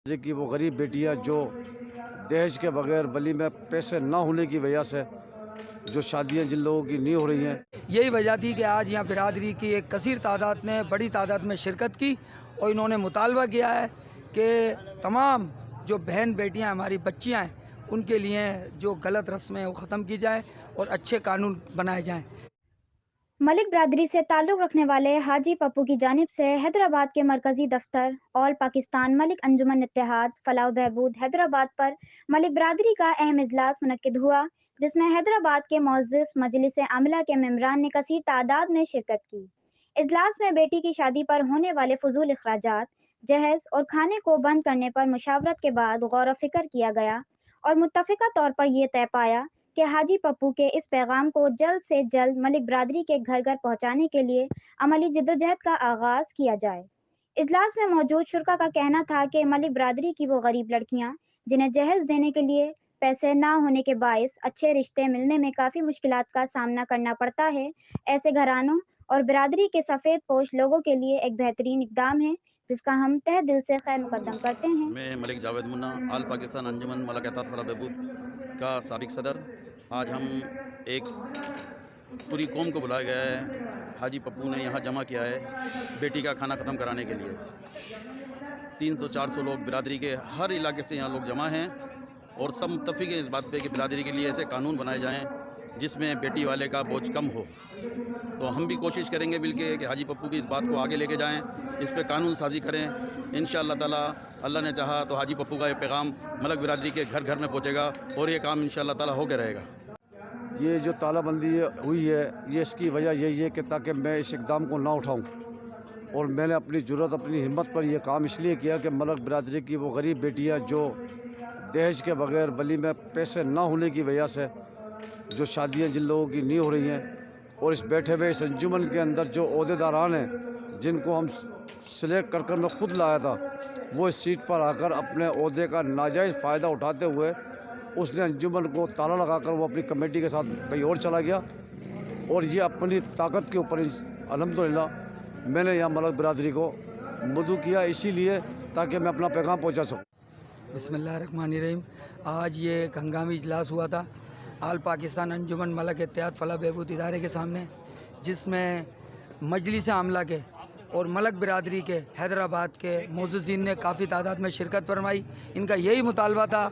कि वो गरीब बेटियां जो दहेज के बगैर वली में पैसे ना होने की वजह से जो शादियां जिन लोगों की नहीं हो रही हैं, यही वजह थी कि आज यहाँ बिरादरी की एक कसीर तादाद ने बड़ी तादाद में शिरकत की और इन्होंने मुतालबा किया है कि तमाम जो बहन बेटियाँ हमारी बच्चियाँ हैं उनके लिए जो गलत रस्में वो ख़त्म की जाए और अच्छे कानून बनाए जाएँ। मलिक बिरादरी से ताल्लुक़ रखने वाले हाजी पप्पू की जानिब से हैदराबाद के मरकजी दफ्तर ऑल पाकिस्तान मलिक अंजुमन इत्तेहाद फलाह बहबूद हैदराबाद पर मलिक बिरादरी का अहम इजलास मुनक्किद हुआ, जिसमें हैदराबाद के मुअज़्ज़िज़ मजलिस आमिला के मेंबरान ने कसीर तादाद में शिरकत की। इजलास में बेटी की शादी पर होने वाले फजूल अखराजात, जहेज और खाने को बंद करने पर मुशावरत के बाद गौर व फिक्र किया गया और मुत्तफ़िका तौर पर यह तय पाया कि हाजी पप्पू के इस पैगाम को जल्द से जल्द मलिक बिरादरी के घर घर पहुंचाने के लिए अमली जद्दोजहद का आगाज किया जाए। इजलास में मौजूद शुरा का कहना था कि मलिक बिरादरी की वो गरीब लड़कियां जिन्हें जहेज देने के लिए पैसे ना होने के बायस अच्छे रिश्ते मिलने में काफ़ी मुश्किलात का सामना करना पड़ता है, ऐसे घरानों और बिरादरी के सफ़ेद पोश लोगों के लिए एक बेहतरीन इकदाम है जिसका हम तहे दिल से खैर मुकद्दम करते हैं। मैं मलिक जावेद मुन्ना आल पाकिस्तान अंजुमन मलक एतहाद फलाह बहबूद का साबिक सदर। आज हम एक पूरी कौम को बुलाया गया है, हाजी पप्पू ने यहाँ जमा किया है बेटी का खाना ख़त्म कराने के लिए। 300-400 लोग बिरादरी के हर इलाके से यहाँ लोग जमा हैं और सब मुत्तफ़िक़ हैं इस बात पे कि बिरादरी के लिए ऐसे कानून बनाए जाएँ जिसमें बेटी वाले का बोझ कम हो। तो हम भी कोशिश करेंगे मिलके कि हाजी पप्पू की इस बात को आगे लेके जाएं, इस पे कानून साजी करें। इंशाअल्लाह ताला अल्लाह ने चाहा तो हाजी पप्पू का ये पैगाम मलक बिरादरी के घर घर में पहुंचेगा और ये काम इंशाअल्लाह ताला होके रहेगा। ये जो तालाबंदी हुई है ये इसकी वजह यही है कि ताकि मैं इस इकदाम को ना उठाऊं, और मैंने अपनी ज़रूरत अपनी हिम्मत पर यह काम इसलिए किया कि मलक बिरादरी की वो गरीब बेटियां जो दहेज के बगैर वली में पैसे ना होने की वजह से जो शादियां जिन लोगों की नहीं हो रही हैं, और इस बैठे हुए इस अंजुमन के अंदर जो ओहदेदारान हैं जिनको हम सिलेक्ट कर मैं ख़ुद लाया था, वो इस सीट पर आकर अपने ओहदे का नाजायज़ फ़ायदा उठाते हुए उसने अंजुमन को ताला लगाकर वो अपनी कमेटी के साथ कहीं और चला गया। और ये अपनी ताकत के ऊपर अल्हम्दुलिल्लाह मैंने यहाँ मलक बिरादरी को मदऊ किया, इसीलिए ताकि मैं अपना पैगाम पहुँचा सकूँ। बिस्मिल्लाहिर्रहमानिर्रहीम। आज ये एक हंगामी इजलास हुआ था आल पाकिस्तान अंजुमन मलक इत्तेहाद फलाह बहबूद इदारे के सामने, जिसमें मजलिस आमला के और मलक बिरादरी के हैदराबाद के मुअज़्ज़िज़ीन ने काफ़ी तादाद में शिरकत फरमाई। इनका यही मुतालबा था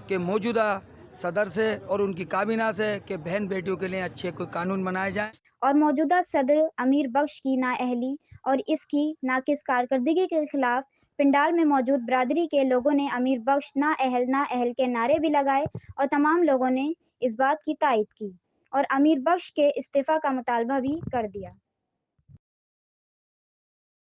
कि मौजूदा सदर से और उनकी काबीना से कि बहन बेटियों के लिए अच्छे कोई कानून बनाए जाएँ। और मौजूदा सदर अमीर बख्श की नाअहली और इसकी नाकिस कारकर्दगी के खिलाफ पिंडाल में मौजूद बिरादरी के लोगों ने अमीर बख्श नाअहल के नारे भी लगाए और तमाम लोगों ने इस बात की तायद की और अमीर बख्श के इस्तीफ़ा का मुतालबा भी कर दिया।